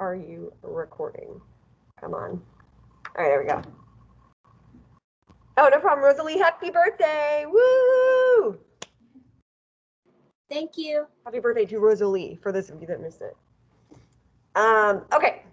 are you recording? Come on. All right, there we go. Oh, no problem, Rosalie. Happy birthday. Woo! Thank you. Happy birthday to Rosalie, for those of you that missed it. Okay.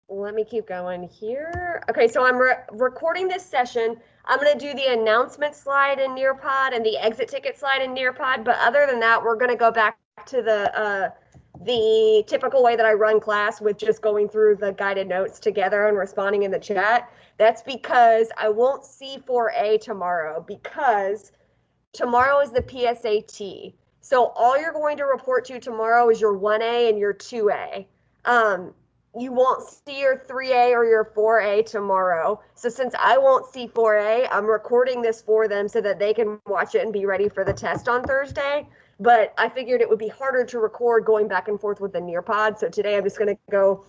Let me keep going here. Okay, so I'm recording this session. I'm going to do the announcement slide in Nearpod and the exit ticket slide in Nearpod. But other than that, we're going to go back to the typical way that I run class with just going through the guided notes together and responding in the chat. That's because I won't see 4A tomorrow, because tomorrow is the PSAT. So all you're going to report to tomorrow is your 1A and your 2A. You won't see your 3A or your 4A tomorrow. So since I won't see 4A, I'm recording this for them so that they can watch it and be ready for the test on Thursday. But I figured it would be harder to record going back and forth with the Nearpod. So today I'm just going to go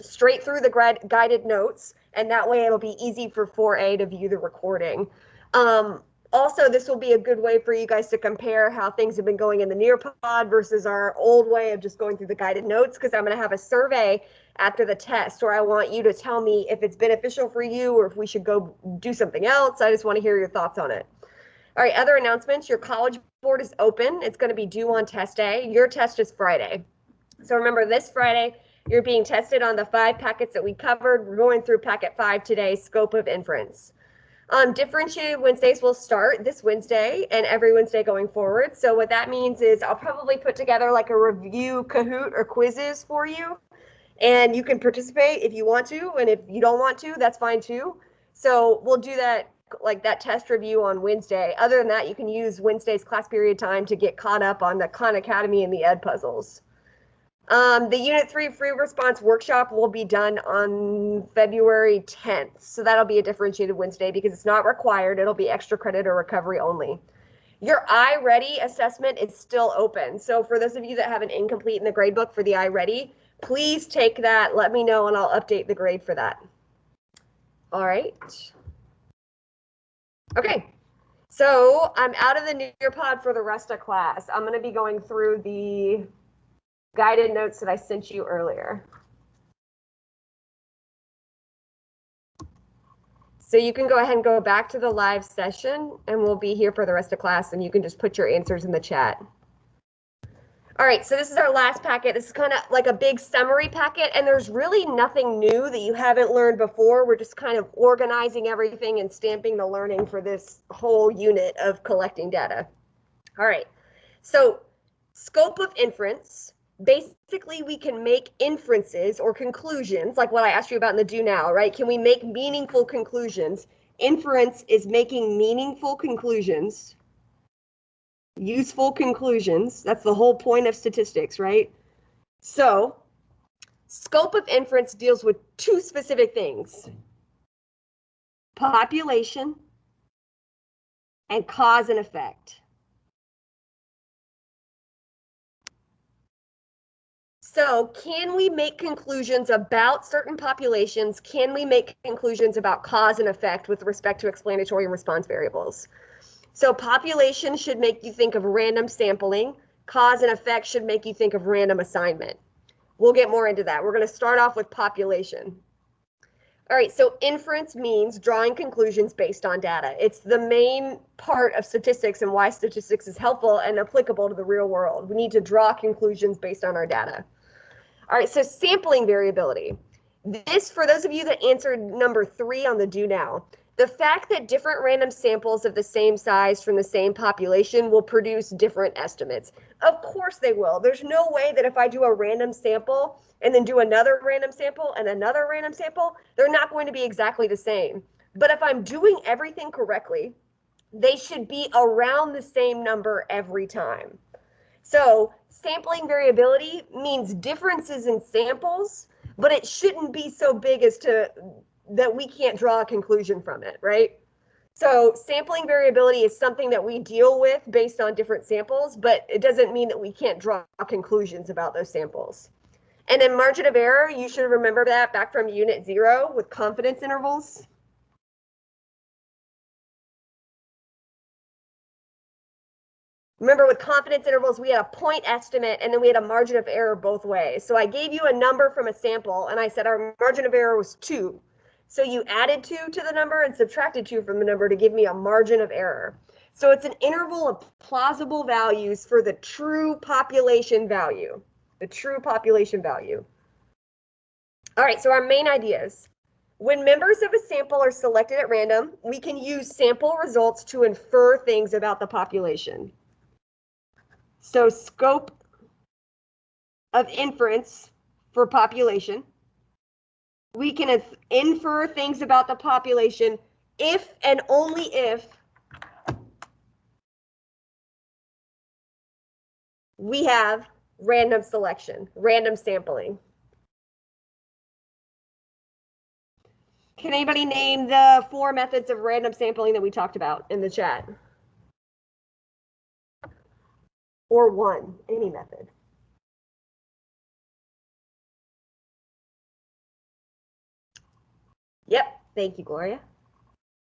straight through the guided notes, and that way it'll be easy for 4A to view the recording. Also, this will be a good way for you guys to compare how things have been going in the Nearpod versus our old way of just going through the guided notes, because I'm going to have a survey after the test where I want you to tell me if it's beneficial for you or if we should go do something else. I just want to hear your thoughts on it. All right, other announcements. Your College Board is open. It's going to be due on test day. Your test is Friday. So remember, this Friday, you're being tested on the 5 packets that we covered. We're going through packet 5 today, scope of inference. Differentiated Wednesdays will start this Wednesday and every Wednesday going forward. So what that means is I'll probably put together like a review Kahoot or quizzes for you, and you can participate if you want to, and if you don't want to, that's fine too. So we'll do that, like that test review on Wednesday. Other than that, you can use Wednesday's class period time to get caught up on the Khan Academy and the Ed puzzles. The Unit 3 free response workshop will be done on February 10th. So that'll be a differentiated Wednesday because it's not required. It'll be extra credit or recovery only. Your iReady assessment is still open. So for those of you that have an incomplete in the gradebook for the iReady, please take that. Let me know and I'll update the grade for that. All right. Okay. So I'm out of the Nearpod for the rest of class. I'm going to be going through the guided notes that I sent you earlier. So you can go ahead and go back to the live session and we'll be here for the rest of class, and you can just put your answers in the chat. All right, so this is our last packet. This is kind of like a big summary packet, and there's really nothing new that you haven't learned before. We're just kind of organizing everything and stamping the learning for this whole unit of collecting data. All right, so scope of inference. Basically, we can make inferences or conclusions, like what I asked you about in the do now, right? Can we make meaningful conclusions? Inference is making meaningful conclusions, useful conclusions. That's the whole point of statistics, right? So, scope of inference deals with 2 specific things: population and cause and effect. So can we make conclusions about certain populations? Can we make conclusions about cause and effect with respect to explanatory and response variables? So population should make you think of random sampling. Cause and effect should make you think of random assignment. We'll get more into that. We're going to start off with population. All right, so inference means drawing conclusions based on data. It's the main part of statistics and why statistics is helpful and applicable to the real world. We need to draw conclusions based on our data. All right, so sampling variability. This, for those of you that answered number 3 on the do now, the fact that different random samples of the same size from the same population will produce different estimates. Of course they will. There's no way that if I do a random sample and then do another random sample and another random sample, they're not going to be exactly the same. But if I'm doing everything correctly, they should be around the same number every time. So sampling variability means differences in samples, but it shouldn't be so big as to that we can't draw a conclusion from it, right? So sampling variability is something that we deal with based on different samples, but it doesn't mean that we can't draw conclusions about those samples. And then margin of error, you should remember that back from unit 0 with confidence intervals. Remember, with confidence intervals, we had a point estimate and then we had a margin of error both ways. So I gave you a number from a sample and I said our margin of error was 2. So you added 2 to the number and subtracted 2 from the number to give me a margin of error. So it's an interval of plausible values for the true population value. The true population value. All right, so our main ideas. When members of a sample are selected at random, we can use sample results to infer things about the population. So scope of inference for population. We can infer things about the population if and only if we have random selection, random sampling. Can anybody name the 4 methods of random sampling that we talked about in the chat? Or 1, any method. Yep, thank you, Gloria.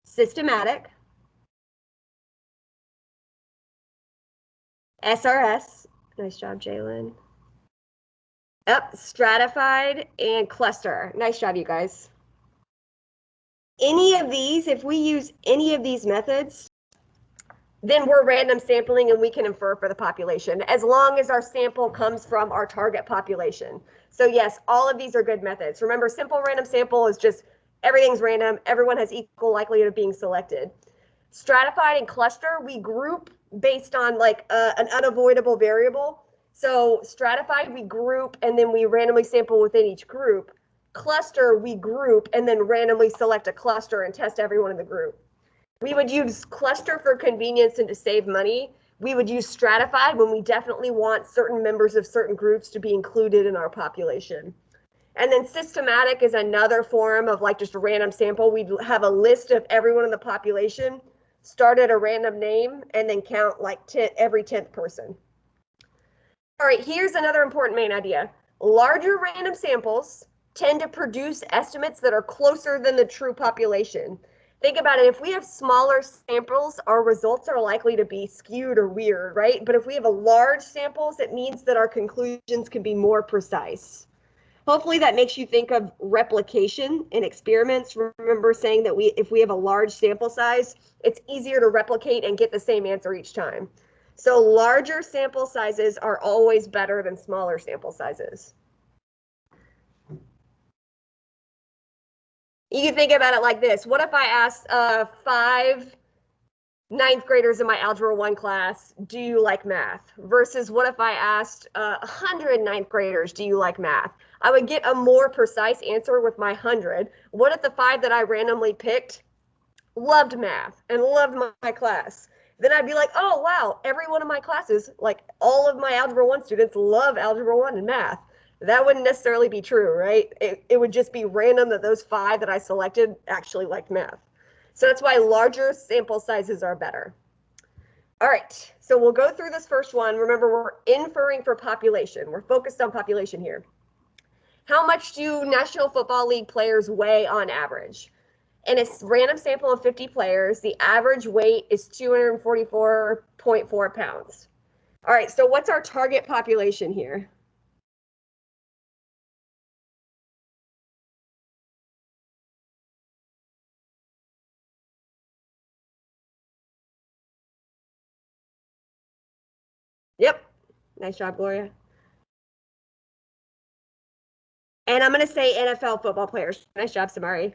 Systematic. SRS, nice job, Jalen. Yep, stratified and cluster. Nice job, you guys. Any of these, if we use any of these methods, then we're random sampling and we can infer for the population, as long as our sample comes from our target population. So yes, all of these are good methods. Remember, simple random sample is just everything's random, everyone has equal likelihood of being selected. Stratified and cluster, we group based on like an unavoidable variable. So stratified, we group and then we randomly sample within each group. Cluster, we group and then randomly select a cluster and test everyone in the group. We would use cluster for convenience and to save money. We would use stratified when we definitely want certain members of certain groups to be included in our population. And then systematic is another form of like just a random sample. We'd have a list of everyone in the population, start at a random name, and then count like every 10th person. All right, here's another important main idea. Larger random samples tend to produce estimates that are closer than the true population. Think about it, if we have smaller samples, our results are likely to be skewed or weird, right? But if we have a large samples, it means that our conclusions can be more precise. Hopefully that makes you think of replication in experiments. Remember saying that if we have a large sample size, it's easier to replicate and get the same answer each time. So larger sample sizes are always better than smaller sample sizes. You can think about it like this. What if I asked 5 ninth graders in my Algebra 1 class, do you like math? Versus what if I asked 100 ninth graders, do you like math? I would get a more precise answer with my 100. What if the 5 that I randomly picked loved math and loved my class? Then I'd be like, oh, wow, every one of my classes, like all of my Algebra 1 students love Algebra 1 and math. That wouldn't necessarily be true, right? It would just be random that those 5 that I selected actually liked math. So that's why larger sample sizes are better. All right, so we'll go through this first one. Remember, we're inferring for population. We're focused on population here. How much do National Football League players weigh on average? In a random sample of 50 players, the average weight is 244.4 pounds. All right, so what's our target population here? Yep, nice job, Gloria. And I'm going to say NFL football players. Nice job, Samari.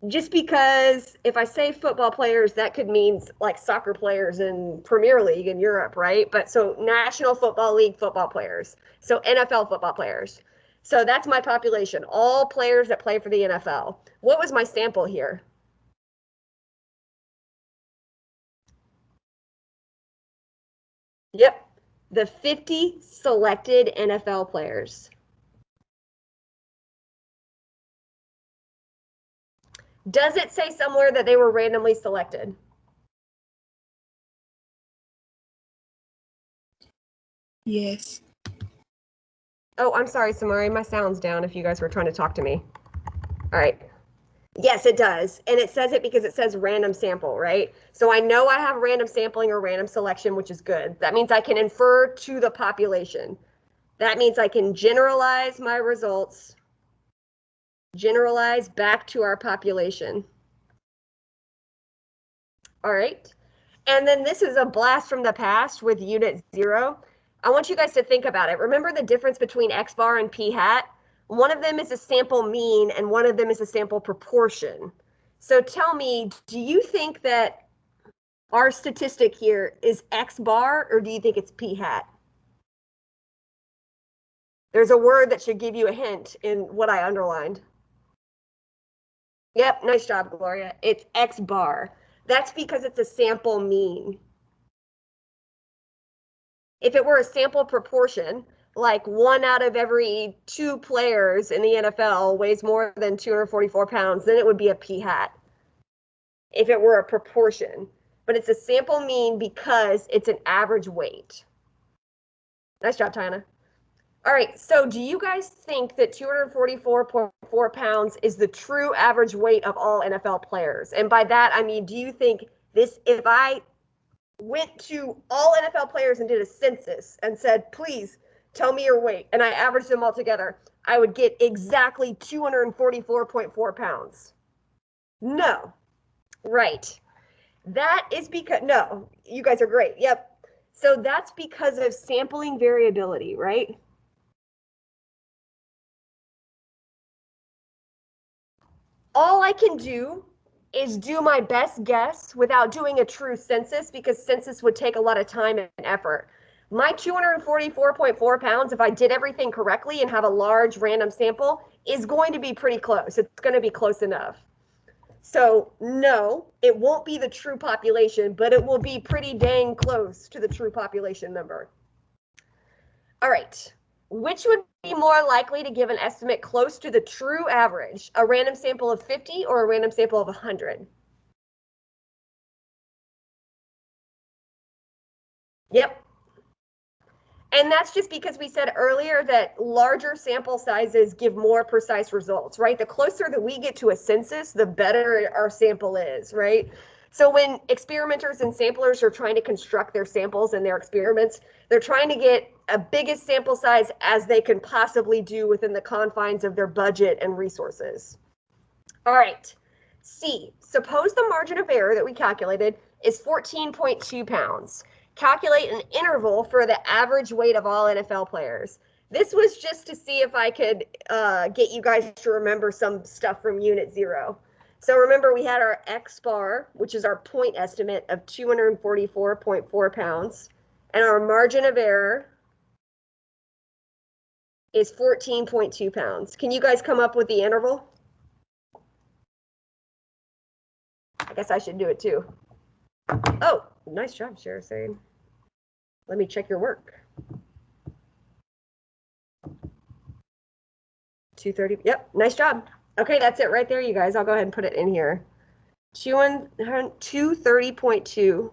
Just because if I say football players, that could mean like soccer players in Premier League in Europe, right? But so National Football League football players, so NFL football players. So that's my population, all players that play for the NFL. What was my sample here? Yep, the 50 selected NFL players. Does it say somewhere that they were randomly selected? Yes. Oh, I'm sorry, Samari, my sound's down if you guys were trying to talk to me. All right. Yes, it does. And it says it because it says random sample, right? So I know I have random sampling or random selection, which is good. That means I can infer to the population. That means I can generalize my results, generalize back to our population. All right. And then this is a blast from the past with unit 0. I want you guys to think about it. Remember the difference between X bar and P hat? One of them is a sample mean and one of them is a sample proportion. So tell me, do you think that our statistic here is X bar or do you think it's P hat? There's a word that should give you a hint in what I underlined. Yep, nice job, Gloria. It's X bar. That's because it's a sample mean. If it were a sample proportion, like 1 out of every 2 players in the NFL weighs more than 244 pounds, then it would be a P hat. If it were a proportion, but it's a sample mean because it's an average weight. Nice job, Tiana. All right, so do you guys think that 244.4 pounds is the true average weight of all NFL players? And by that, I mean, do you think this, if I went to all NFL players and did a census and said, please tell me your weight, and I averaged them all together, I would get exactly 244.4 pounds? No. Right. That is because, no, you guys are great. Yep. So that's because of sampling variability, right? All I can do is do my best guess without doing a true census because census would take a lot of time and effort. My 244.4 pounds, if I did everything correctly and have a large random sample, is going to be pretty close. It's going to be close enough. So no, it won't be the true population, but it will be pretty dang close to the true population number. All right. Which would be more likely to give an estimate close to the true average, a random sample of 50 or a random sample of 100? Yep. And that's just because we said earlier that larger sample sizes give more precise results, right? The closer that we get to a census, the better our sample is, right? So when experimenters and samplers are trying to construct their samples and their experiments, they're trying to get a biggest sample size as they can possibly do within the confines of their budget and resources. All right. C, suppose the margin of error that we calculated is 14.2 pounds. Calculate an interval for the average weight of all NFL players. This was just to see if I could get you guys to remember some stuff from Unit 0. So remember, we had our X bar, which is our point estimate of 244.4 pounds, and our margin of error is 14.2 pounds. Can you guys come up with the interval? I guess I should do it too. Oh, nice job, Sherry. Let me check your work. 230. Yep, nice job. Okay, that's it right there, you guys. I'll go ahead and put it in here. 230.2.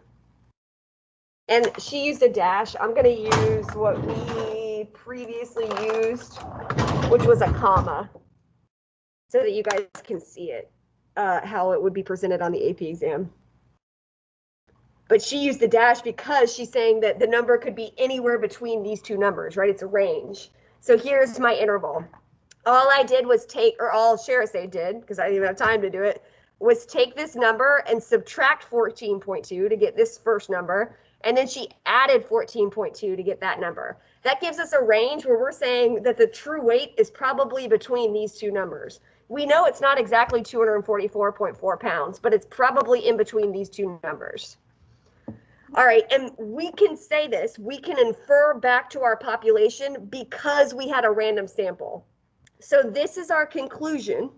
And she used a dash. I'm going to use what we previously used, which was a comma, so that you guys can see it, how it would be presented on the AP exam. But she used the dash because she's saying that the number could be anywhere between these two numbers, right? It's a range. So here's my interval. All I did was take, or all Sherisay did, because I didn't even have time to do it, was take this number and subtract 14.2 to get this first number, and then she added 14.2 to get that number. That gives us a range where we're saying that the true weight is probably between these two numbers. We know it's not exactly 244.4 pounds, but it's probably in between these two numbers. All right, and we can say this, we can infer back to our population because we had a random sample. So this is our conclusion.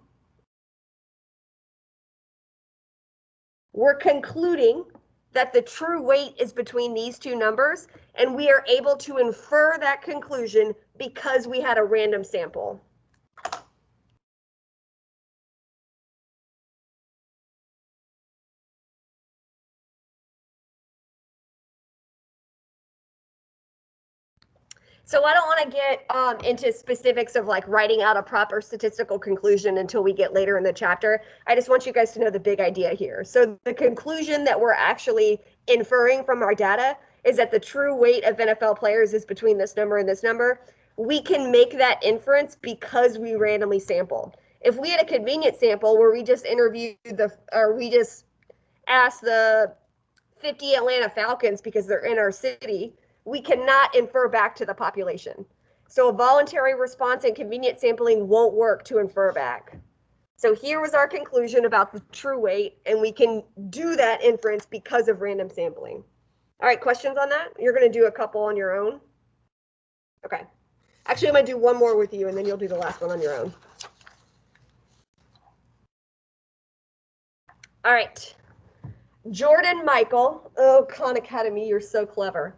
We're concluding that the true weight is between these two numbers, and we are able to infer that conclusion because we had a random sample. So I don't want to get into specifics of like writing out a proper statistical conclusion until we get later in the chapter. I just want you guys to know the big idea here. So the conclusion that we're actually inferring from our data is that the true weight of NFL players is between this number and this number. We can make that inference because we randomly sample. If we had a convenient sample where we just we just asked the 50 Atlanta Falcons because they're in our city, we cannot infer back to the population. So a voluntary response and convenient sampling won't work to infer back. So here was our conclusion about the true weight, and we can do that inference because of random sampling. All right, questions on that? You're going to do a couple on your own? Okay. Actually, I'm going to do one more with you, and then you'll do the last one on your own. All right. Jordan Michael, oh, Khan Academy, you're so clever.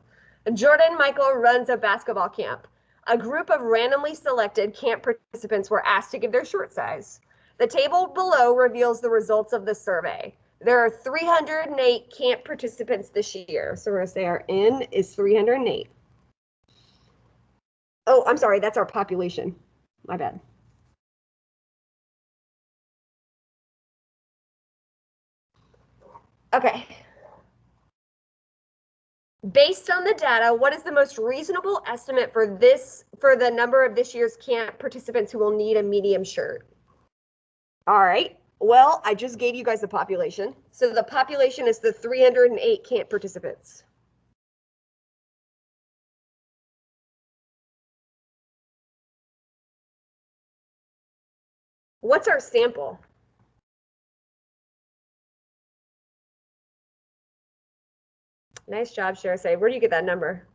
Jordan Michael runs a basketball camp. A group of randomly selected camp participants were asked to give their shirt size. The table below reveals the results of the survey. There are 308 camp participants this year. So we're going to say our N is 308. Oh, I'm sorry, that's our population. My bad. Okay. Based on the data, what is the most reasonable estimate for the number of this year's camp participants who will need a medium shirt? All right. Well, I just gave you guys the population. So the population is the 308 camp participants. What's our sample? Nice job, Shersay. Where do you get that number?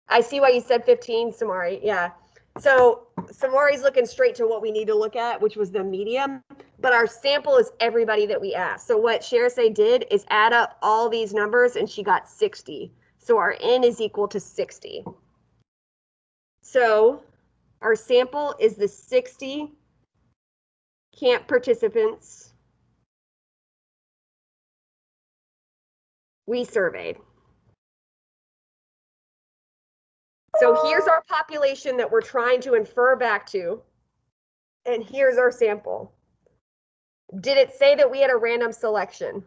I see why you said 15, Samari. Yeah. So Samari's looking straight to what we need to look at, which was the medium, but our sample is everybody that we asked. So what Shersay did is add up all these numbers, and she got 60. So our N is equal to 60. So our sample is the 60 camp participants we surveyed. So here's our population that we're trying to infer back to, and here's our sample. Did it say that we had a random selection?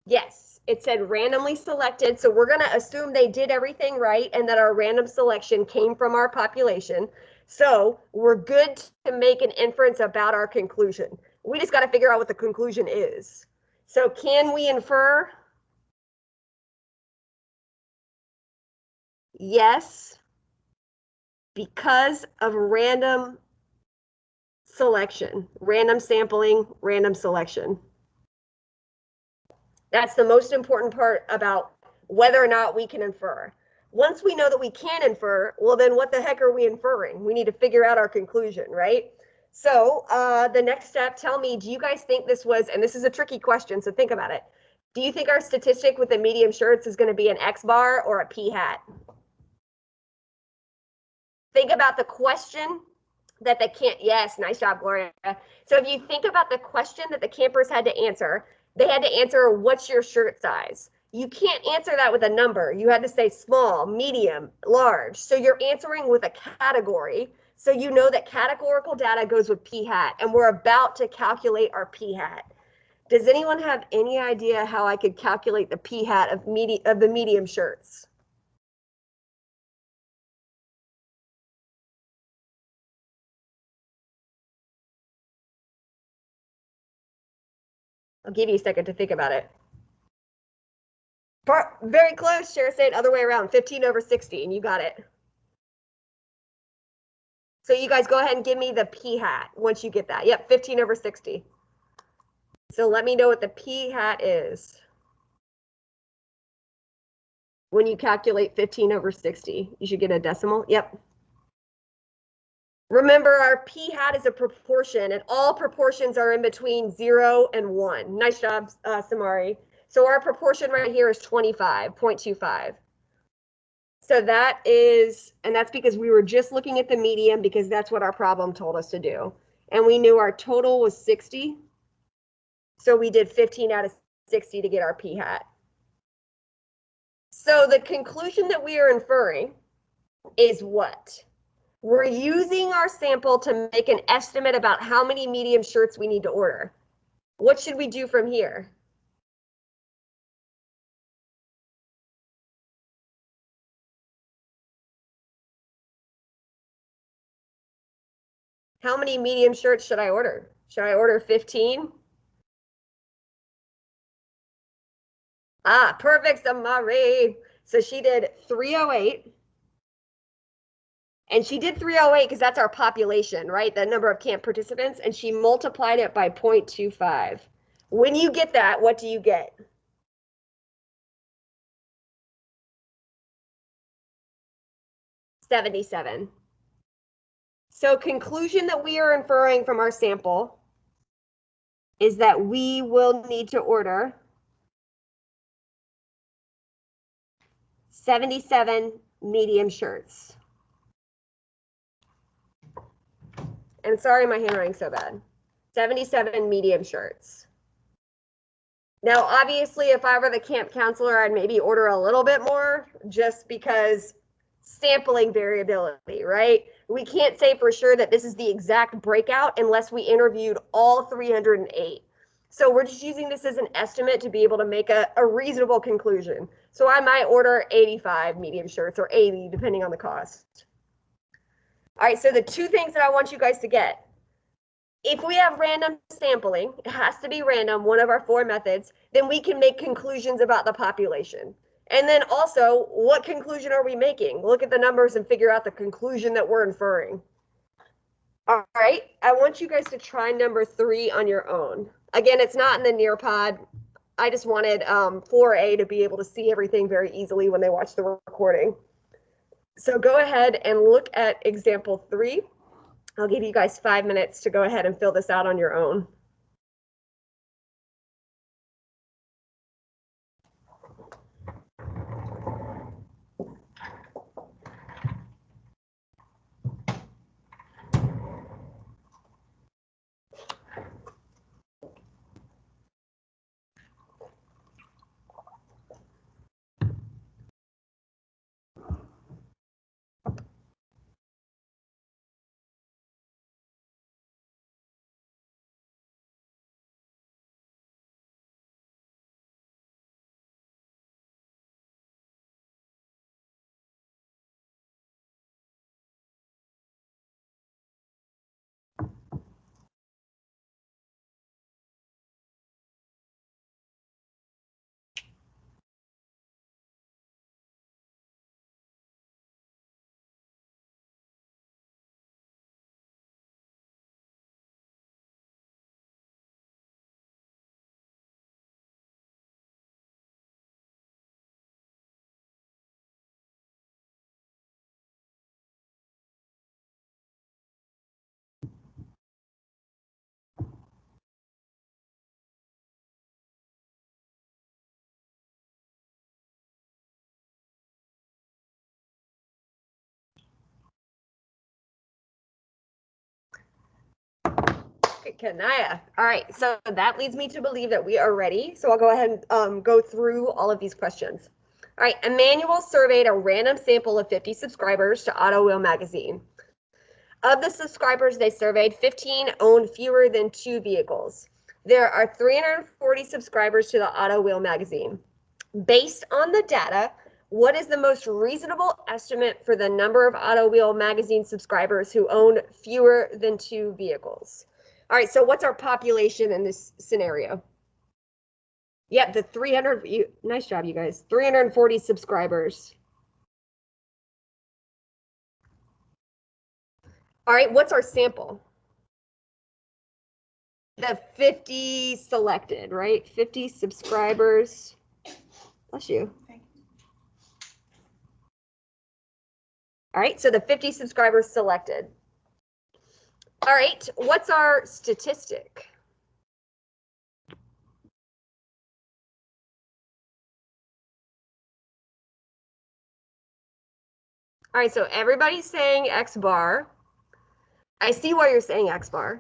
Yes, it said randomly selected, so we're going to assume they did everything right and that our random selection came from our population. So we're good to make an inference about our conclusion. We just got to figure out what the conclusion is. So can we infer? Yes, because of random selection, random sampling, random selection. That's the most important part about whether or not we can infer. Once we know that we can infer, well, then what the heck are we inferring? We need to figure out our conclusion, right? So the next step, tell me, do you guys think this was, and this is a tricky question, so think about it. Do you think our statistic with the medium shirts is going to be an X bar or a P hat? Think about the question that the camp, yes, nice job, Gloria. So if you think about the question that the campers had to answer, they had to answer, what's your shirt size? You can't answer that with a number. You had to say small, medium, large. So you're answering with a category. So you know that categorical data goes with P hat, and we're about to calculate our P hat. Does anyone have any idea how I could calculate the P hat of the medium shirts? I'll give you a second to think about it. Very close, Share said other way around, 15 over 60, and you got it. So you guys go ahead and give me the P hat once you get that. Yep, 15 over 60. So let me know what the P hat is when you calculate 15 over 60. You should get a decimal. Yep. Remember, our P hat is a proportion, and all proportions are in between 0 and 1. Nice job, Samari. So our proportion right here is 25.25. So that is, and that's because we were just looking at the median because that's what our problem told us to do. and we knew our total was 60. So we did 15 out of 60 to get our p-hat. So the conclusion that we are inferring is what? We're using our sample to make an estimate about how many medium shirts we need to order. What should we do from here? How many medium shirts should I order? Should I order 15? Ah, perfect, Samari. So she did 308. And she did 308 because that's our population, right? The number of camp participants. And she multiplied it by 0.25. When you get that, what do you get? $77. So conclusion that we are inferring from our sample is that we will need to order 77 medium shirts. And sorry, my handwriting's so bad. 77 medium shirts. Now, obviously, if I were the camp counselor, I'd maybe order a little bit more just because sampling variability, right? We can't say for sure that this is the exact breakout unless we interviewed all 308. So we're just using this as an estimate to be able to make a reasonable conclusion. So I might order 85 medium shirts or 80, depending on the cost. All right, so the two things that I want you guys to get. If we have random sampling, it has to be random, one of our four methods, then we can make conclusions about the population. And then also, what conclusion are we making? Look at the numbers and figure out the conclusion that we're inferring. All right, I want you guys to try number 3 on your own. Again, it's not in the Nearpod. I just wanted 4A to be able to see everything very easily when they watch the recording. So go ahead and look at example 3. I'll give you guys 5 minutes to go ahead and fill this out on your own. Kanaya. All right, so that leads me to believe that we are ready. So I'll go ahead and go through all of these questions. All right, Emmanuel surveyed a random sample of 50 subscribers to Auto Wheel magazine. Of the subscribers they surveyed, 15 owned fewer than 2 vehicles. There are 340 subscribers to the Auto Wheel magazine. Based on the data, what is the most reasonable estimate for the number of Auto Wheel magazine subscribers who own fewer than 2 vehicles? All right, so what's our population in this scenario? Yep, the 300, nice job, you guys. 340 subscribers. All right, what's our sample? The 50 selected, right? 50 subscribers. Bless you. All right, so the 50 subscribers selected. All right, what's our statistic? All right, so everybody's saying X bar. I see why you're saying X bar.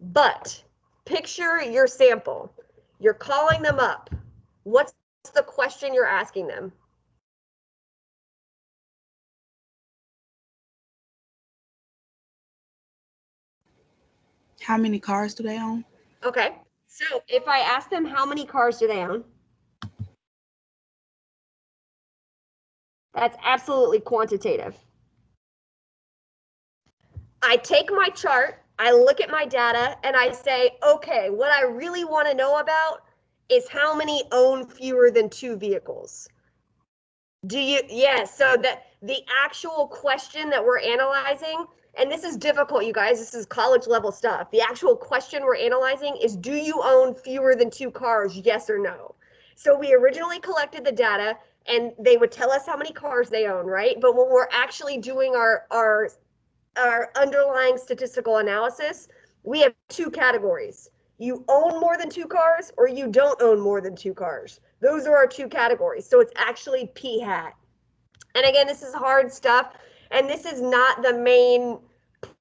But picture your sample. You're calling them up. What's the question you're asking them? How many cars do they own? Okay. So if I ask them how many cars do they own, that's absolutely quantitative. I take my chart, I look at my data, and I say, okay, what I really want to know about is how many own fewer than 2 vehicles. Yes, so that the actual question that we're analyzing, and this is difficult, you guys, this is college level stuff. The actual question we're analyzing is, do you own fewer than 2 cars, yes or no? So we originally collected the data and they would tell us how many cars they own, right? But when we're actually doing our underlying statistical analysis, we have 2 categories. You own more than 2 cars or you don't own more than 2 cars. Those are our 2 categories. So it's actually P hat. And again, this is hard stuff. And this is not the main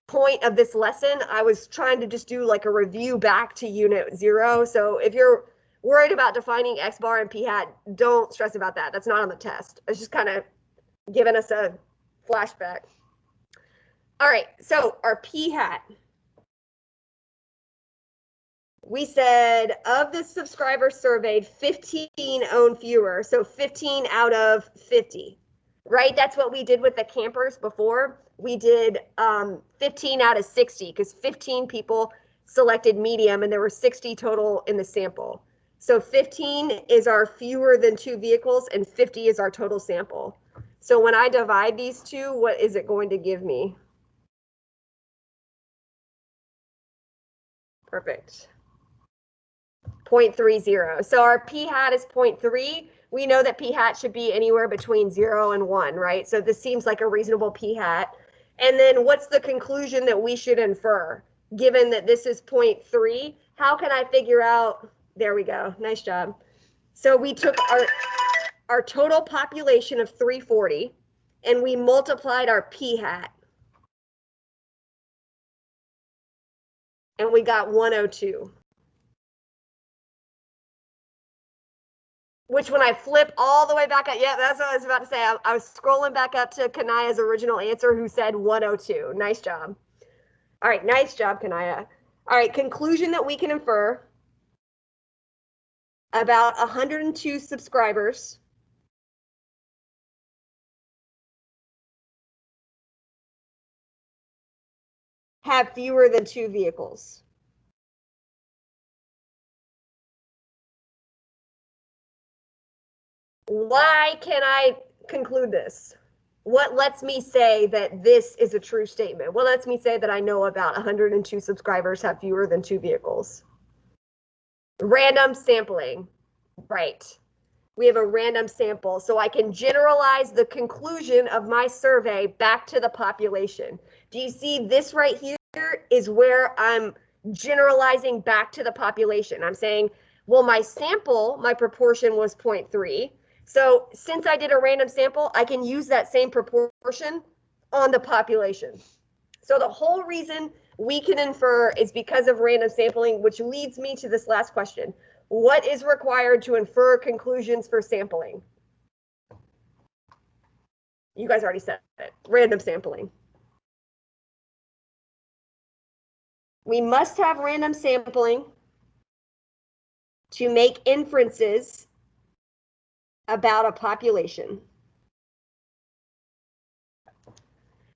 point of this lesson. I was trying to just do like a review back to unit 0. So if you're worried about defining X bar and P hat, don't stress about that. That's not on the test. It's just kind of giving us a flashback. All right, so our P hat. We said of the subscribers surveyed, 15 own fewer, so 15 out of 50, right? That's what we did with the campers before. We did 15 out of 60 because 15 people selected medium and there were 60 total in the sample. So 15 is our fewer than 2 vehicles and 50 is our total sample. So when I divide these two, what is it going to give me? Perfect. 0.30. So our p hat is 0.3. We know that p hat should be anywhere between 0 and 1, right? So this seems like a reasonable p hat. And then what's the conclusion that we should infer? Given that this is 0.3, how can I figure out? There we go. Nice job. So we took our total population of 340 and we multiplied our p hat. And we got 102. Which when I flip all the way back up, yeah, that's what I was about to say. I was scrolling back up to Kanaya's original answer who said 102. Nice job. All right, nice job, Kanaya. All right, conclusion that we can infer about 102 subscribers have fewer than 2 vehicles. Why can I conclude this? What lets me say that this is a true statement? What lets me say that I know about 102 subscribers have fewer than 2 vehicles? Random sampling, right? We have a random sample, so I can generalize the conclusion of my survey back to the population. Do you see this right here is where I'm generalizing back to the population? I'm saying, well, my sample, my proportion was 0.3. So since I did a random sample, I can use that same proportion on the population. So the whole reason we can infer is because of random sampling, which leads me to this last question. What is required to infer conclusions for sampling? You guys already said it. Random sampling. We must have random sampling to make inferences about a population.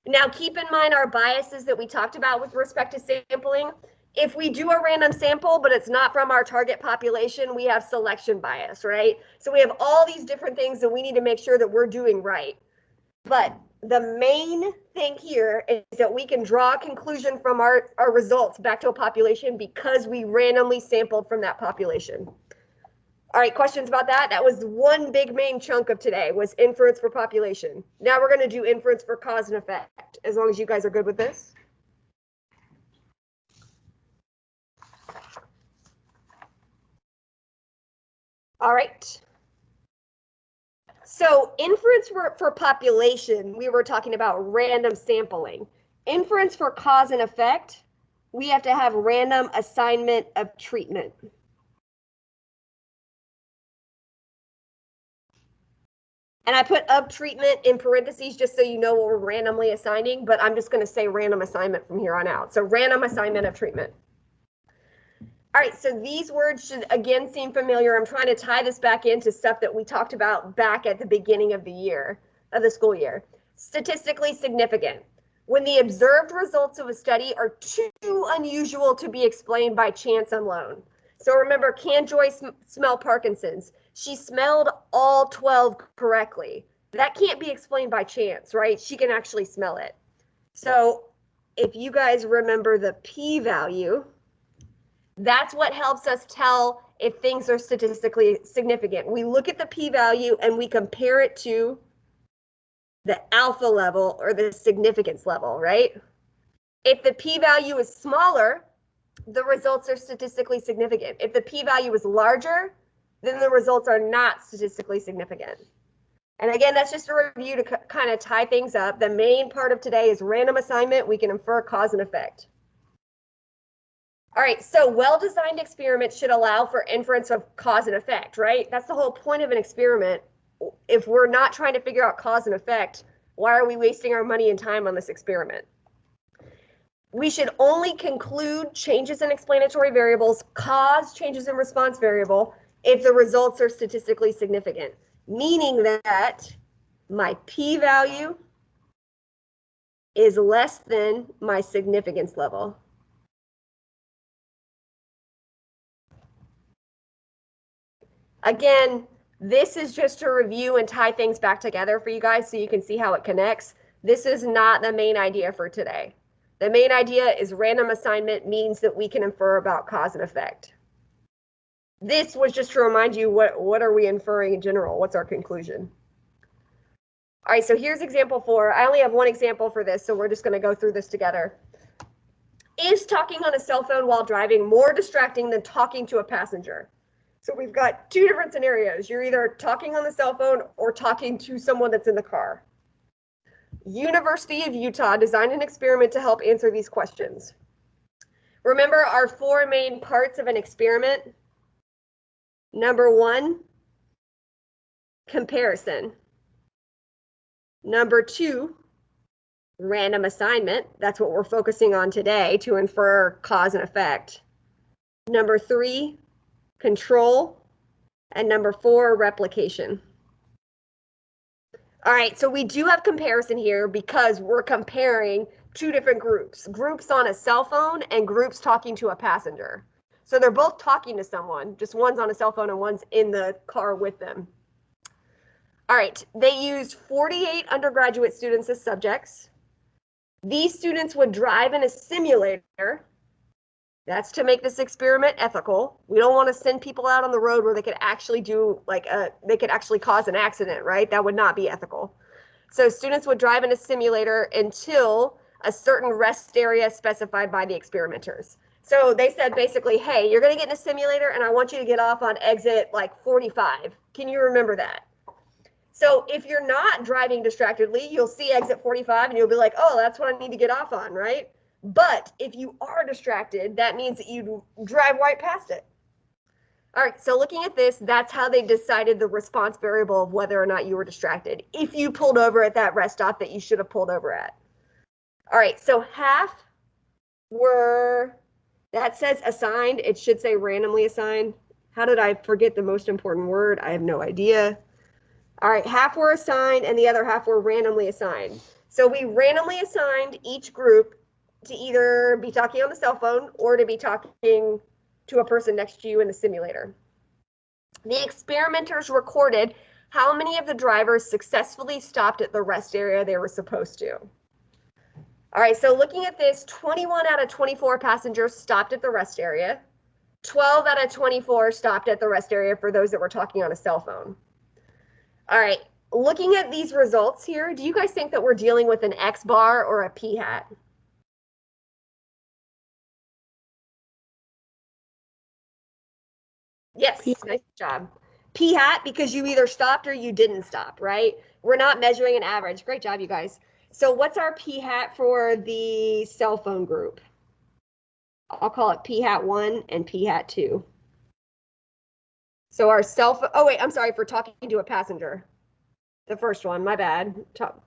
Now, keep in mind our biases that we talked about with respect to sampling. If we do a random sample, but it's not from our target population, we have selection bias, right? So we have all these different things that we need to make sure that we're doing right. But the main thing here is that we can draw a conclusion from our results back to a population because we randomly sampled from that population. All right, questions about that? That was one big main chunk of today was inference for population. Now we're going to do inference for cause and effect, as long as you guys are good with this. All right. So inference for population, we were talking about random sampling. Inference for cause and effect, we have to have random assignment of treatment. And I put of treatment in parentheses just so you know what we're randomly assigning, but I'm just going to say random assignment from here on out. So random assignment of treatment. All right, so these words should again seem familiar. I'm trying to tie this back into stuff that we talked about back at the beginning of the year, of the school year. Statistically significant. When the observed results of a study are too unusual to be explained by chance alone. So remember, can Joy smell Parkinson's? She smelled all 12 correctly. That can't be explained by chance, right? She can actually smell it. So if you guys remember the p-value, that's what helps us tell if things are statistically significant. We look at the p-value and we compare it to the alpha level or the significance level, right? If the p-value is smaller, the results are statistically significant. If the p-value is larger, then the results are not statistically significant. And again, that's just a review to kind of tie things up. The main part of today is random assignment. We can infer cause and effect. All right, so well-designed experiments should allow for inference of cause and effect, right? That's the whole point of an experiment. If we're not trying to figure out cause and effect, why are we wasting our money and time on this experiment? We should only conclude changes in explanatory variables cause changes in response variable if the results are statistically significant, meaning that my p-value is less than my significance level. Again, this is just to review and tie things back together for you guys so you can see how it connects. This is not the main idea for today. The main idea is random assignment means that we can infer about cause and effect. This was just to remind you what are we inferring in general? What's our conclusion? All right, so here's example 4. I only have one example for this, so we're just going to go through this together. Is talking on a cell phone while driving more distracting than talking to a passenger? So we've got two different scenarios. You're either talking on the cell phone or talking to someone that's in the car. University of Utah designed an experiment to help answer these questions. Remember our 4 main parts of an experiment? Number 1, comparison. Number 2, random assignment. That's what we're focusing on today to infer cause and effect. Number 3, control. And number 4, replication. All right, so we do have comparison here because we're comparing 2 different groups. Groups on a cell phone and groups talking to a passenger. So they're both talking to someone, just one's on a cell phone and one's in the car with them. All right, they used 48 undergraduate students as subjects. These students would drive in a simulator. That's to make this experiment ethical. We don't want to send people out on the road where they could actually do they could actually cause an accident, right? That would not be ethical. So students would drive in a simulator until a certain rest area specified by the experimenters. So they said basically, hey, you're going to get in a simulator and I want you to get off on exit 45. Can you remember that? So if you're not driving distractedly, you'll see exit 45 and you'll be like, oh, that's what I need to get off on, right? But if you are distracted, that means that you drive right past it. All right, so looking at this, that's how they decided the response variable of whether or not you were distracted. If you pulled over at that rest stop that you should have pulled over at. All right, so half were, that says assigned. It should say randomly assigned. How did I forget the most important word? I have no idea. All right, half were assigned and the other half were randomly assigned. So we randomly assigned each group to either be talking on the cell phone or to be talking to a person next to you in the simulator. The experimenters recorded how many of the drivers successfully stopped at the rest area they were supposed to. All right, so looking at this, 21 out of 24 passengers stopped at the rest area. 12 out of 24 stopped at the rest area for those that were talking on a cell phone. All right, looking at these results here, do you guys think that we're dealing with an X bar or a P hat? Yes, nice job. P hat, because you either stopped or you didn't stop, right? We're not measuring an average. Great job, you guys. So what's our P hat for the cell phone group? I'll call it p hat 1 and p hat 2. So our oh wait, I'm sorry, for talking to a passenger. The first one, my bad,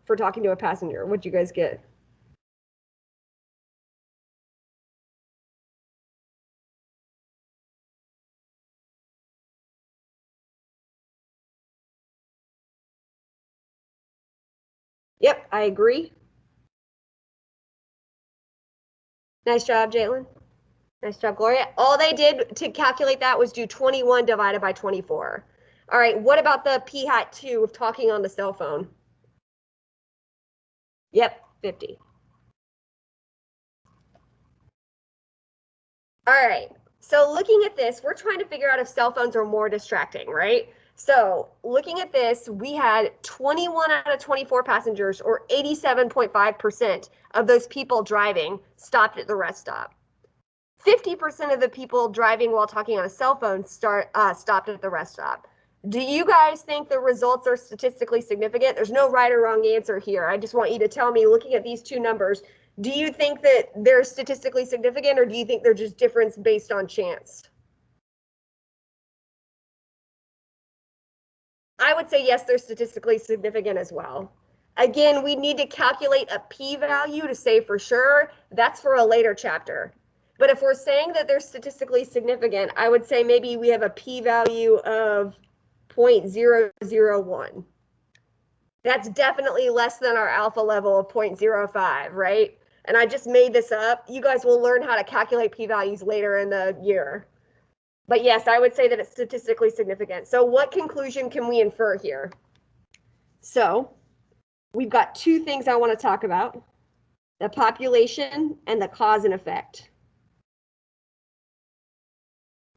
for talking to a passenger. What'd you guys get? Yep, I agree. Nice job, Jalen. Nice job, Gloria. All they did to calculate that was do 21 divided by 24. All right, what about the p hat 2 of talking on the cell phone? Yep, 50. All right, so looking at this, we're trying to figure out if cell phones are more distracting, right? So looking at this, we had 21 out of 24 passengers, or 87.5% of those people driving stopped at the rest stop. 50% of the people driving while talking on a cell phone stopped at the rest stop. Do you guys think the results are statistically significant? There's no right or wrong answer here. I just want you to tell me, looking at these two numbers, do you think that they're statistically significant, or do you think they're just difference based on chance? I would say yes, they're statistically significant as well. Again, we need to calculate a p-value to say for sure. That's for a later chapter. But if we're saying that they're statistically significant, I would say maybe we have a p-value of 0.001. That's definitely less than our alpha level of 0.05, right? And I just made this up. You guys will learn how to calculate p-values later in the year. But yes, I would say that it's statistically significant. So what conclusion can we infer here? So we've got two things I want to talk about: the population and the cause and effect.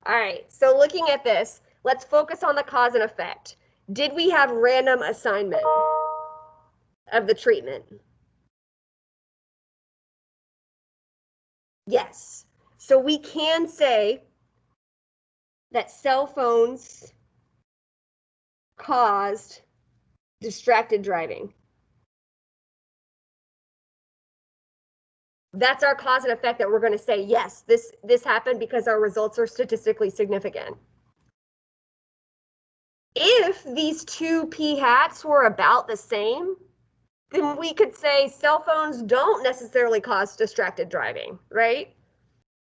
All right, so looking at this, let's focus on the cause and effect. Did we have random assignment of the treatment? Yes. So we can say that cell phones caused distracted driving. That's our cause and effect that we're going to say, yes, this happened because our results are statistically significant. If these two p-hats were about the same, then we could say cell phones don't necessarily cause distracted driving, right?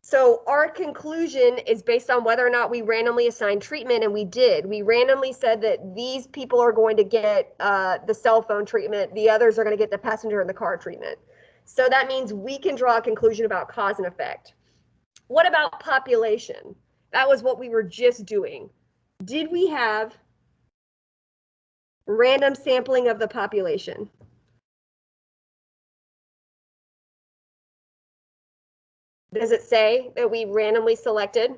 So our conclusion is based on whether or not we randomly assigned treatment, and we did. We randomly said that these people are going to get the cell phone treatment, the others are going to get the passenger in the car treatment. So that means we can draw a conclusion about cause and effect. What about population? That was what we were just doing. Did we have random sampling of the population? Does it say that we randomly selected?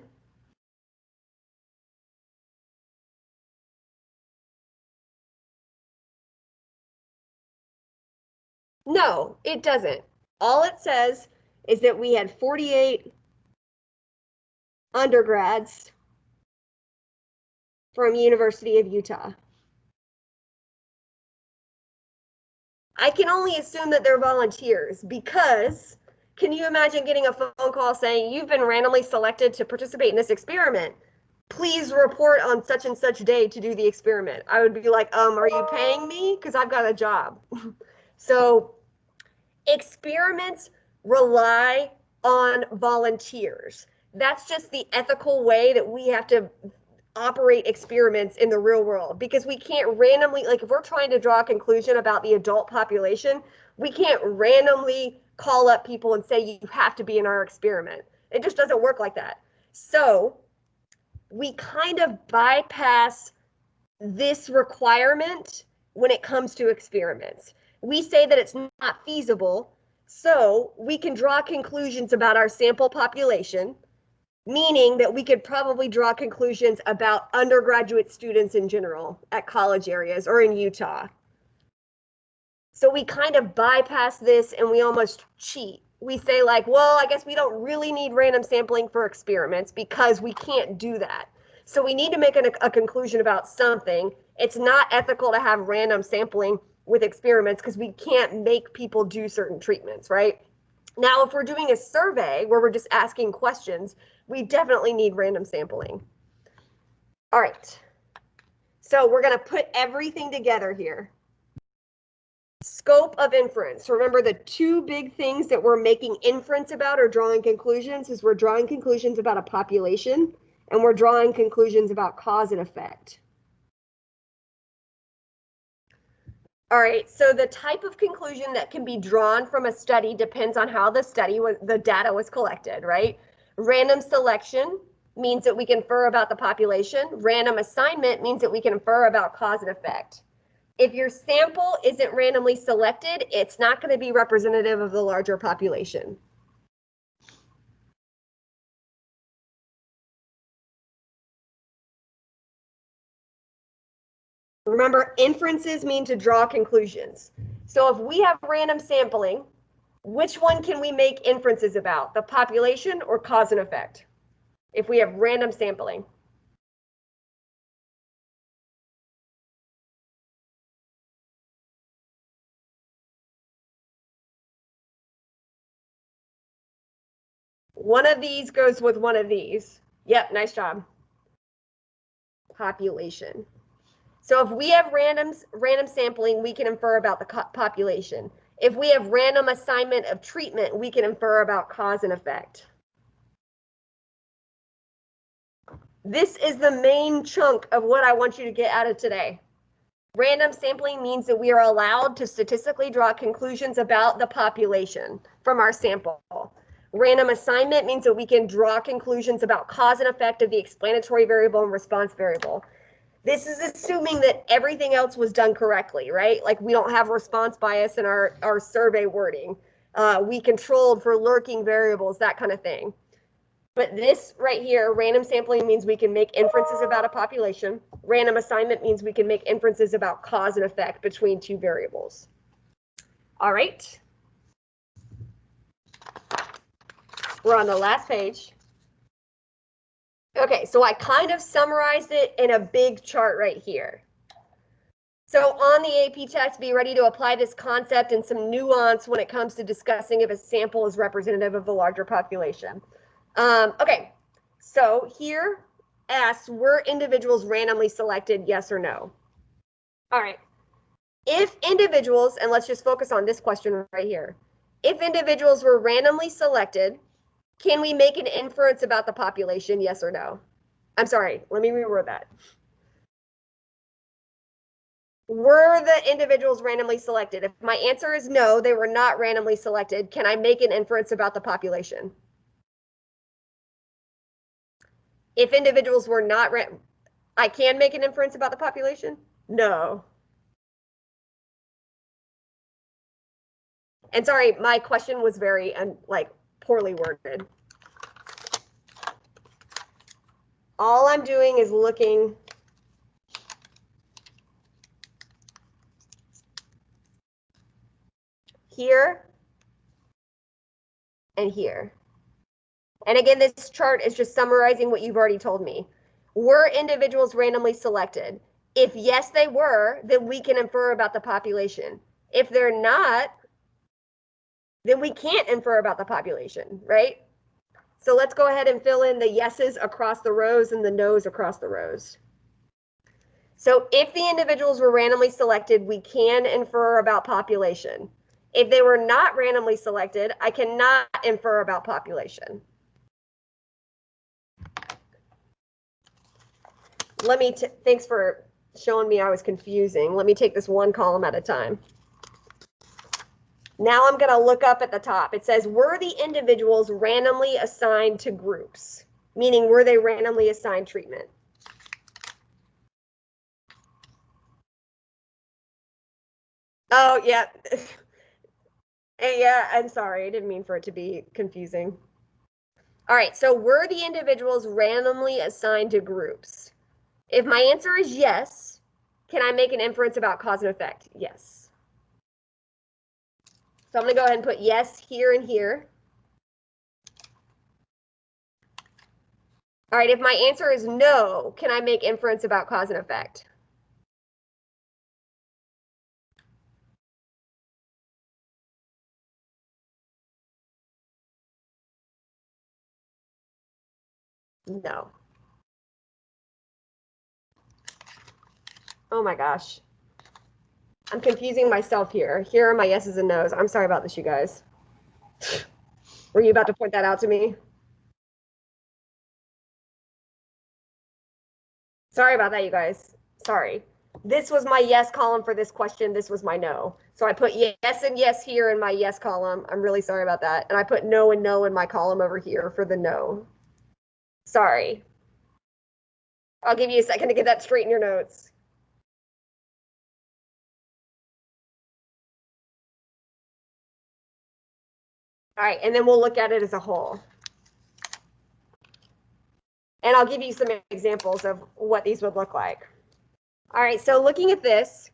No, it doesn't. All it says is that we had 48 undergrads from University of Utah. I can only assume that they're volunteers, because can you imagine getting a phone call saying you've been randomly selected to participate in this experiment? Please report on such and such day to do the experiment. I would be like, are you paying me? Because I've got a job. So experiments rely on volunteers. That's just the ethical way that we have to operate experiments in the real world, because we can't randomly, like if we're trying to draw a conclusion about the adult population, we can't randomly call up people and say you have to be in our experiment. It just doesn't work like that. So we kind of bypass this requirement when it comes to experiments. We say that it's not feasible, so we can draw conclusions about our sample population, meaning that we could probably draw conclusions about undergraduate students in general at college areas or in Utah. So we kind of bypass this and we almost cheat. We say like, well, I guess we don't really need random sampling for experiments because we can't do that. So we need to make a conclusion about something. It's not ethical to have random sampling with experiments because we can't make people do certain treatments, right? Now, if we're doing a survey where we're just asking questions, we definitely need random sampling. All right. So we're going to put everything together here. Scope of inference. Remember, the two big things that we're making inference about or drawing conclusions is we're drawing conclusions about a population and we're drawing conclusions about cause and effect. All right, so the type of conclusion that can be drawn from a study depends on how the data was collected, right? Random selection means that we can infer about the population. Random assignment means that we can infer about cause and effect. If your sample isn't randomly selected, it's not going to be representative of the larger population. Remember, inferences mean to draw conclusions. So if we have random sampling, which one can we make inferences about, the population or cause and effect? If we have random sampling. One of these goes with one of these. Yep, nice job. Population. So if we have random sampling, we can infer about the population. If we have random assignment of treatment, we can infer about cause and effect. This is the main chunk of what I want you to get out of today. Random sampling means that we are allowed to statistically draw conclusions about the population from our sample. Random assignment means that we can draw conclusions about cause and effect of the explanatory variable and response variable. This is assuming that everything else was done correctly, right? Like we don't have response bias in our survey wording. We controlled for lurking variables, that kind of thing. But this right here, random sampling means we can make inferences about a population. Random assignment means we can make inferences about cause and effect between two variables. All right. We're on the last page. Okay, so I kind of summarized it in a big chart right here. So on the AP test, be ready to apply this concept and some nuance when it comes to discussing if a sample is representative of the larger population. Okay, so here asks, were individuals randomly selected, yes or no? All right, if individuals, and let's just focus on this question right here. If individuals were randomly selected, can we make an inference about the population, yes or no? I'm sorry, let me reword that. Were the individuals randomly selected? If my answer is no, they were not randomly selected, can I make an inference about the population? If individuals were not, I can make an inference about the population? No. And sorry, my question was very poorly worded. All I'm doing is looking here and here. And again, this chart is just summarizing what you've already told me. Were individuals randomly selected? If yes, they were, then we can infer about the population. If they're not, then we can't infer about the population, right? So let's go ahead and fill in the yeses across the rows and the nos across the rows. So if the individuals were randomly selected, we can infer about population. If they were not randomly selected, I cannot infer about population. Thanks for showing me I was confusing. Let me take this one column at a time. Now I'm going to look up at the top. It says, were the individuals randomly assigned to groups? Meaning, were they randomly assigned treatment? Oh, yeah. Yeah, I'm sorry. I didn't mean for it to be confusing. All right, so were the individuals randomly assigned to groups? If my answer is yes, can I make an inference about cause and effect? Yes. So I'm going to go ahead and put yes here and here. All right, if my answer is no, can I make inference about cause and effect? No. Oh my gosh. I'm confusing myself here. Here are my yeses and nos. I'm sorry about this, you guys. Were you about to point that out to me? Sorry about that, you guys. Sorry. This was my yes column for this question. This was my no. So I put yes and yes here in my yes column. I'm really sorry about that. And I put no and no in my column over here for the no. Sorry. I'll give you a second to get that straight in your notes. All right, and then we'll look at it as a whole. And I'll give you some examples of what these would look like. All right, so looking at this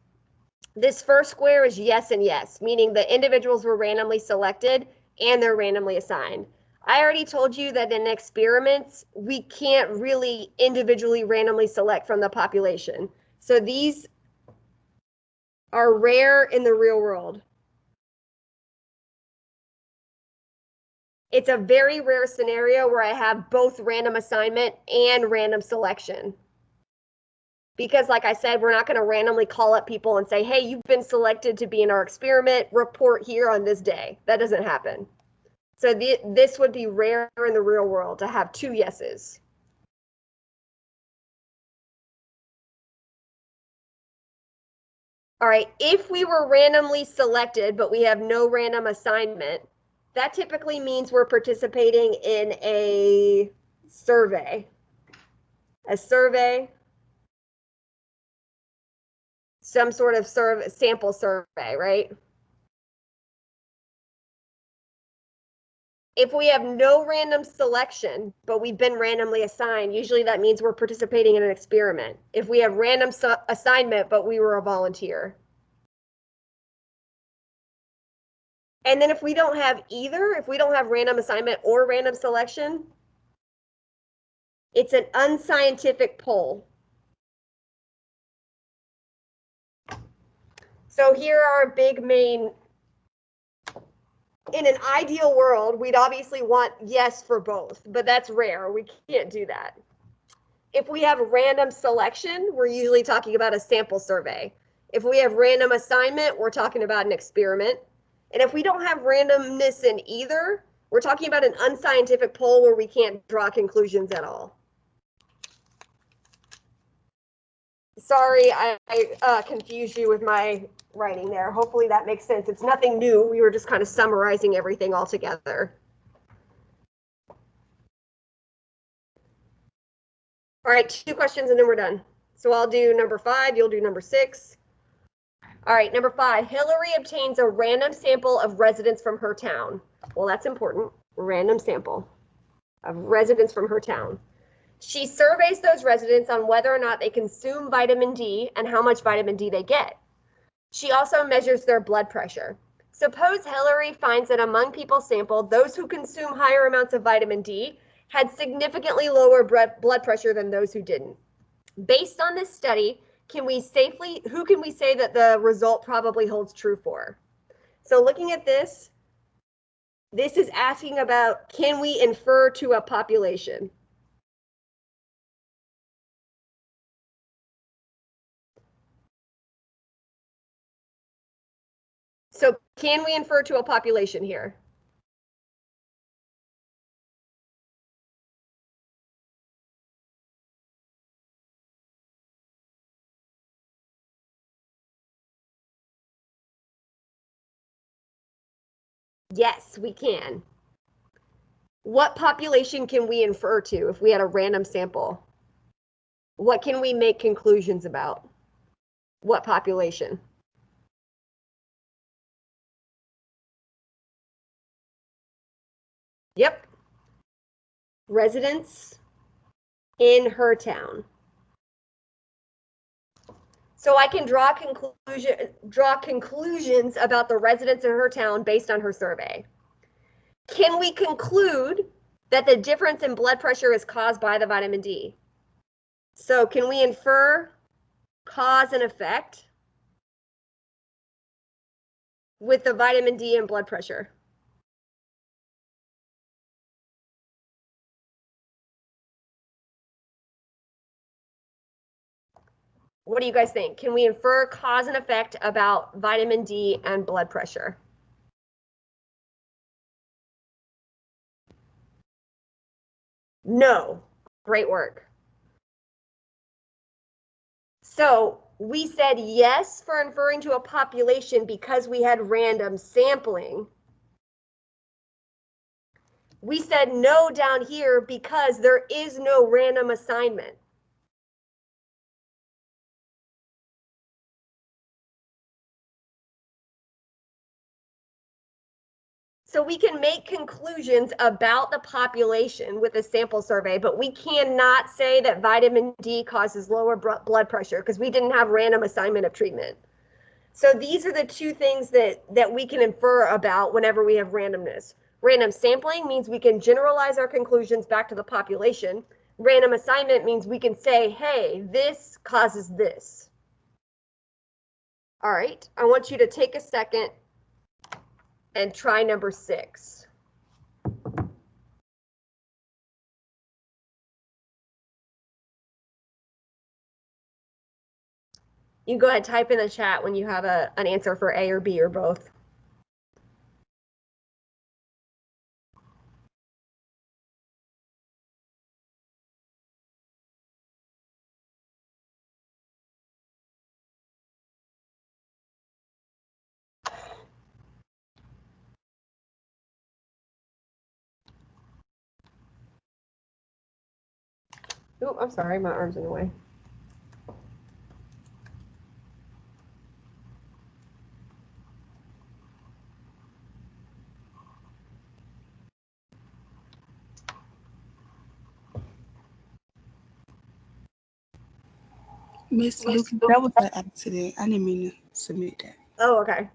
first square is yes and yes, meaning the individuals were randomly selected and they're randomly assigned. I already told you that in experiments, we can't really individually randomly select from the population. So these are rare in the real world. It's a very rare scenario where I have both random assignment and random selection. Because like I said, we're not going to randomly call up people and say, hey, you've been selected to be in our experiment, report here on this day. That doesn't happen. So this would be rare in the real world to have two yeses. All right, if we were randomly selected, but we have no random assignment, that typically means we're participating in a survey. A survey, some sort of sample survey, right? If we have no random selection, but we've been randomly assigned, usually that means we're participating in an experiment. If we have random assignment, but we were a volunteer. And then if we don't have either, if we don't have random assignment or random selection, it's an unscientific poll. So here are our big main, in an ideal world, we'd obviously want yes for both, but that's rare. We can't do that. If we have random selection, we're usually talking about a sample survey. If we have random assignment, we're talking about an experiment. And if we don't have randomness in either, we're talking about an unscientific poll where we can't draw conclusions at all. Sorry, I confused you with my writing there. Hopefully that makes sense. It's nothing new. We were just kind of summarizing everything all together. All right, 2 questions and then we're done. So I'll do number 5, you'll do number 6. All right, number 5, Hillary obtains a random sample of residents from her town. Well, that's important. Random sample of residents from her town. She surveys those residents on whether or not they consume vitamin D and how much vitamin D they get. She also measures their blood pressure. Suppose Hillary finds that among people sampled, those who consume higher amounts of vitamin D had significantly lower blood pressure than those who didn't. Based on this study, who can we say that the result probably holds true for? So looking at this is asking about, can we infer to a population? So can we infer to a population here? Yes, we can. What population can we infer to if we had a random sample? What can we make conclusions about? What population? Yep. Residents in her town. So I can draw conclusions about the residents in her town based on her survey. Can we conclude that the difference in blood pressure is caused by the vitamin D? So can we infer cause and effect with the vitamin D and blood pressure? What do you guys think? Can we infer cause and effect about vitamin D and blood pressure? No. Great work. So we said yes for inferring to a population because we had random sampling. We said no down here because there is no random assignment. So we can make conclusions about the population with a sample survey, but we cannot say that vitamin D causes lower blood pressure because we didn't have random assignment of treatment. So these are the two things that we can infer about whenever we have randomness. Random sampling means we can generalize our conclusions back to the population. Random assignment means we can say, hey, this causes this. All right, I want you to take a second and try number 6. You can go ahead and type in the chat when you have an answer for A or B or both. Oh, I'm sorry, my arm's in the way. Miss Lucas, that was an accident. I didn't mean to submit that. Oh, okay.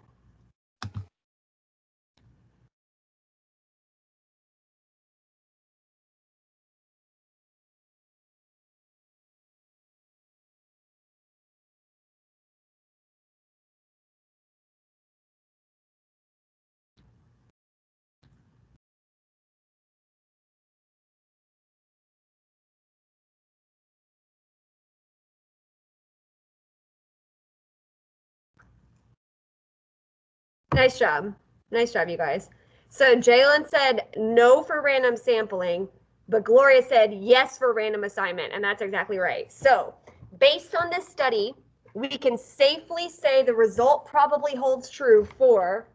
Nice job. Nice job, you guys. So Jalen said no for random sampling, but Gloria said yes for random assignment, and that's exactly right. So based on this study, we can safely say the result probably holds true for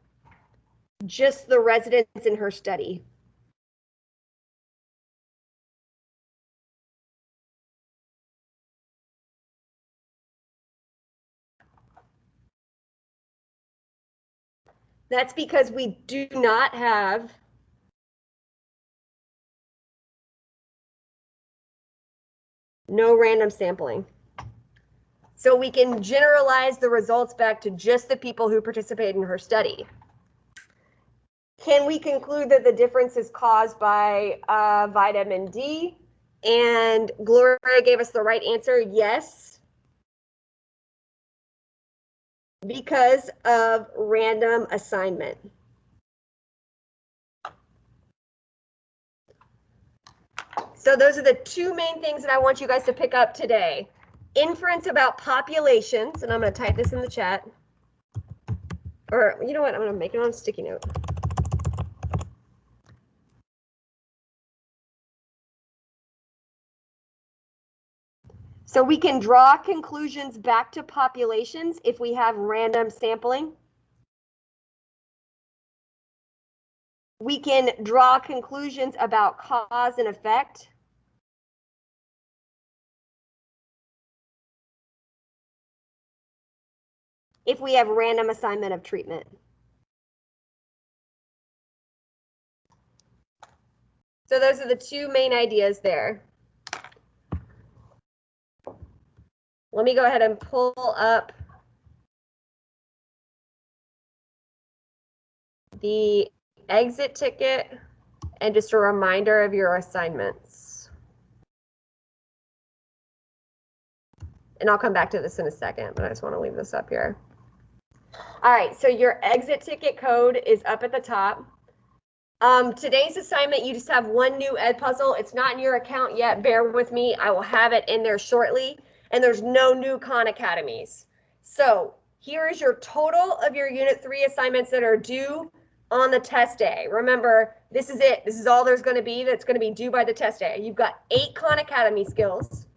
just the residents in her study. That's because we do not have no random sampling. So we can generalize the results back to just the people who participated in her study. Can we conclude that the difference is caused by vitamin D? And Gloria gave us the right answer, yes. Because of random assignment. So those are the two main things that I want you guys to pick up today. Inference about populations, and I'm going to type this in the chat. Or you know what, I'm going to make it on a sticky note. So we can draw conclusions back to populations if we have random sampling. We can draw conclusions about cause and effect. If we have random assignment of treatment. So those are the two main ideas there. Let me go ahead and pull up the exit ticket and just a reminder of your assignments. And I'll come back to this in a second, but I just want to leave this up here. All right, so your exit ticket code is up at the top. Today's assignment, you just have one new ed puzzle. It's not in your account yet. Bear with me. I will have it in there shortly. and there's no new Khan Academies. So here is your total of your Unit 3 assignments that are due on the test day. Remember, this is it. This is all there's going to be that's going to be due by the test day. You've got 8 Khan Academy skills.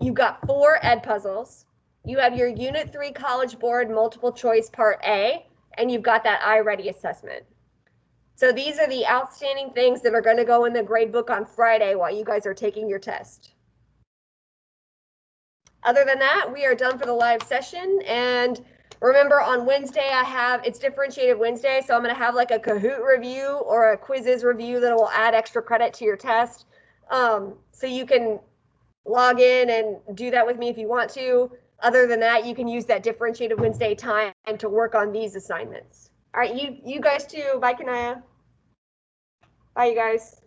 You've got 4 ed puzzles. You have your Unit 3 College Board multiple choice part A, and you've got that iReady assessment. So these are the outstanding things that are going to go in the grade book on Friday while you guys are taking your test. Other than that, we are done for the live session. And remember, on Wednesday, it's differentiated Wednesday. So I'm going to have like a Kahoot review or a quizzes review that will add extra credit to your test. So you can log in and do that with me if you want to. Other than that, you can use that differentiated Wednesday time to work on these assignments. All right, you guys too. Bye, Kanaya. Bye, you guys.